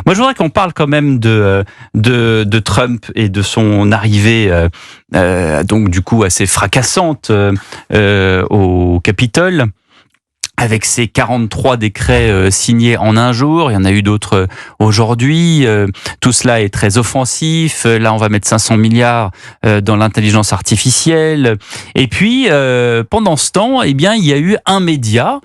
Moi, je voudrais qu'on parle quand même de Trump et de son arrivée, donc du coup assez fracassante au Capitole. Avec ces 43 décrets signés en un jour, il y en a eu d'autres aujourd'hui. Tout cela est très offensif. Là, on va mettre 500 milliards dans l'intelligence artificielle. Et puis, pendant ce temps, eh bien, il y a eu un média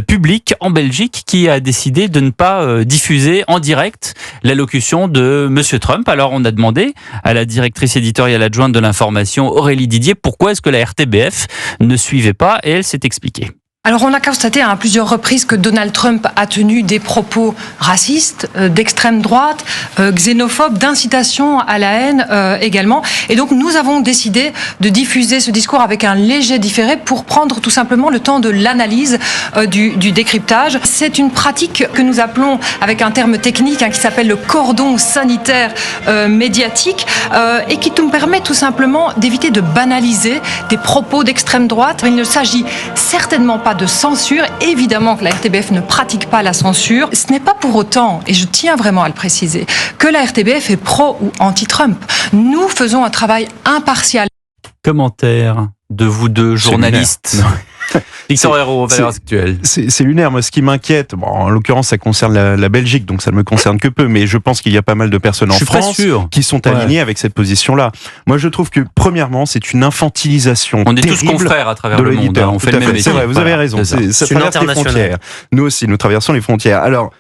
public en Belgique qui a décidé de ne pas diffuser en direct l'allocution de Monsieur Trump. Alors, on a demandé à la directrice éditoriale adjointe de l'information, Aurélie Didier, pourquoi est-ce que la RTBF ne suivait pas, et elle s'est expliquée. Alors on a constaté à plusieurs reprises que Donald Trump a tenu des propos racistes, d'extrême droite, xénophobes, d'incitation à la haine également. Et donc nous avons décidé de diffuser ce discours avec un léger différé pour prendre tout simplement le temps de l'analyse du décryptage. C'est une pratique que nous appelons avec un terme technique qui s'appelle le cordon sanitaire médiatique et qui nous permet tout simplement d'éviter de banaliser des propos d'extrême droite. Il ne s'agit certainement pas de censure. Évidemment que la RTBF ne pratique pas la censure. Ce n'est pas pour autant, et je tiens vraiment à le préciser, que la RTBF est pro ou anti-Trump. Nous faisons un travail impartial. Commentaire de vous deux journalistes. Victor Hérault, Valeurs Actuelles. C'est lunaire. Moi, ce qui m'inquiète, bon, en l'occurrence, ça concerne la Belgique, donc ça ne me concerne que peu, mais je pense qu'il y a pas mal de personnes en France qui sont alignées avec cette position-là. Moi, je trouve que, premièrement, c'est une infantilisation On est tous confrères à travers le monde. On fait le même métier. C'est vrai, vous avez raison. Ça traverse les frontières. Nous aussi, nous traversons les frontières. Alors,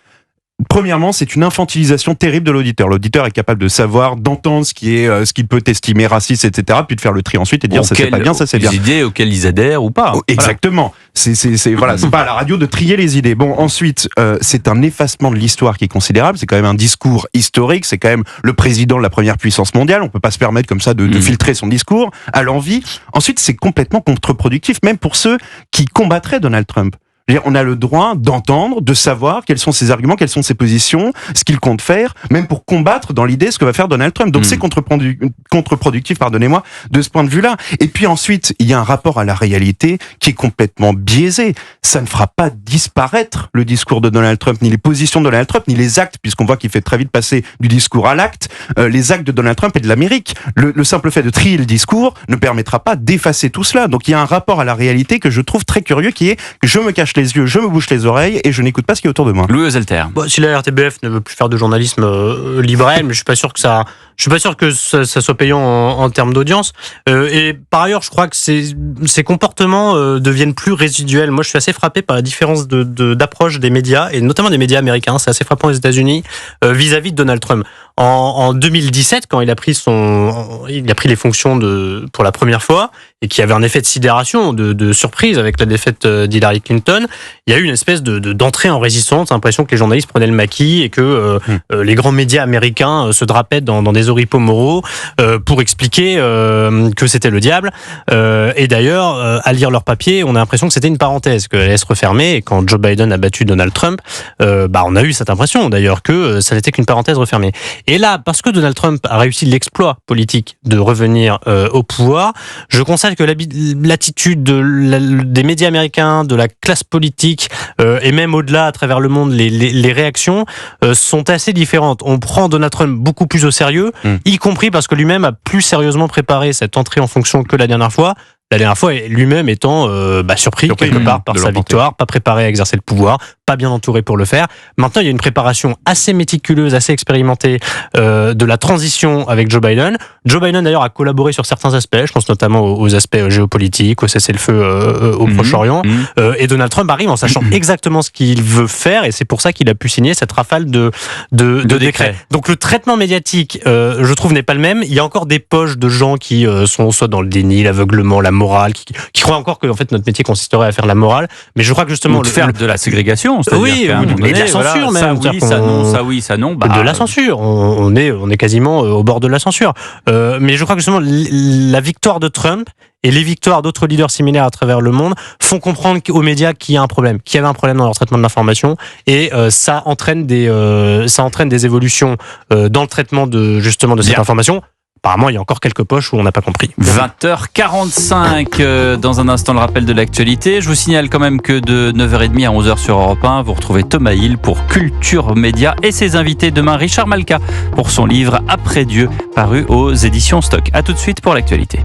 premièrement, c'est une infantilisation terrible de l'auditeur. L'auditeur est capable de savoir, d'entendre ce qu'il peut estimer raciste, etc., puis de faire le tri ensuite et de dire ça c'est pas bien, ça c'est bien. Les idées auxquelles ils adhèrent ou pas. Exactement. Voilà. C'est pas à la radio de trier les idées. Bon, ensuite, c'est un effacement de l'histoire qui est considérable. C'est quand même un discours historique. C'est quand même le président de la première puissance mondiale. On peut pas se permettre comme ça de filtrer son discours à l'envi. Ensuite, c'est complètement contre-productif, même pour ceux qui combattraient Donald Trump. On a le droit d'entendre, de savoir quels sont ses arguments, quelles sont ses positions, ce qu'il compte faire, même pour combattre dans l'idée ce que va faire Donald Trump. Donc c'est contre-productif, pardonnez-moi, de ce point de vue-là. Et puis ensuite, il y a un rapport à la réalité qui est complètement biaisé. Ça ne fera pas disparaître le discours de Donald Trump, ni les positions de Donald Trump, ni les actes, puisqu'on voit qu'il fait très vite passer du discours à l'acte, les actes de Donald Trump et de l'Amérique. Le simple fait de trier le discours ne permettra pas d'effacer tout cela. Donc il y a un rapport à la réalité que je trouve très curieux, qui est que je me cache les yeux, je me bouche les oreilles et je n'écoute pas ce qui est autour de moi. Louis Oselter. Bon, si la RTBF ne veut plus faire de journalisme libéral, mais je suis pas sûr que ça soit payant en termes d'audience. Et par ailleurs, je crois que ces comportements deviennent plus résiduels. Moi, je suis assez frappé par la différence d'approche des médias, et notamment des médias américains. C'est assez frappant aux États-Unis vis-à-vis de Donald Trump. En 2017, quand il a pris les fonctions pour la première fois, et qui avait un effet de sidération, de surprise avec la défaite d'Hillary Clinton, il y a eu une espèce d'entrée en résistance, l'impression que les journalistes prenaient le maquis et que les grands médias américains se drapaient dans des oripeaux moraux pour expliquer que c'était le diable. Et d'ailleurs, à lire leur papier, on a l'impression que c'était une parenthèse, qu'elle allait se refermer. Et quand Joe Biden a battu Donald Trump, on a eu cette impression d'ailleurs que ça n'était qu'une parenthèse refermée. Et là, parce que Donald Trump a réussi l'exploit politique de revenir au pouvoir, je constate que l'attitude des médias américains, de la classe politique, et même au-delà, à travers le monde, les réactions sont assez différentes. On prend Donald Trump beaucoup plus au sérieux, y compris parce que lui-même a plus sérieusement préparé cette entrée en fonction que la dernière fois. La dernière fois, lui-même étant surpris quelque part par sa victoire, pas préparé à exercer le pouvoir, pas bien entouré pour le faire. Maintenant, il y a une préparation assez méticuleuse, assez expérimentée de la transition avec Joe Biden. Joe Biden, d'ailleurs, a collaboré sur certains aspects. Je pense notamment aux aspects géopolitiques, au cessez-le-feu au Proche-Orient. Et Donald Trump arrive en sachant exactement ce qu'il veut faire, et c'est pour ça qu'il a pu signer cette rafale de décrets. Donc le traitement médiatique, je trouve, n'est pas le même. Il y a encore des poches de gens qui sont soit dans le déni, l'aveuglement, la morale, qui croient encore que en fait notre métier consisterait à faire la morale, mais je crois que justement faire de la ségrégation, oui, et de la censure même, ça oui, ça non, ça oui, ça non, de la censure, on est quasiment au bord de la censure, mais je crois que justement la victoire de Trump et les victoires d'autres leaders similaires à travers le monde font comprendre aux médias qu'il y a un problème, qu'il y avait un problème dans leur traitement de l'information, et ça entraîne des évolutions dans le traitement de cette information. apparemment, il y a encore quelques poches où on n'a pas compris. 20h45, dans un instant le rappel de l'actualité. Je vous signale quand même que de 9h30 à 11h sur Europe 1, vous retrouvez Thomas Hill pour Culture Média et ses invités demain, Richard Malka pour son livre Après Dieu, paru aux éditions Stock. À tout de suite pour l'actualité.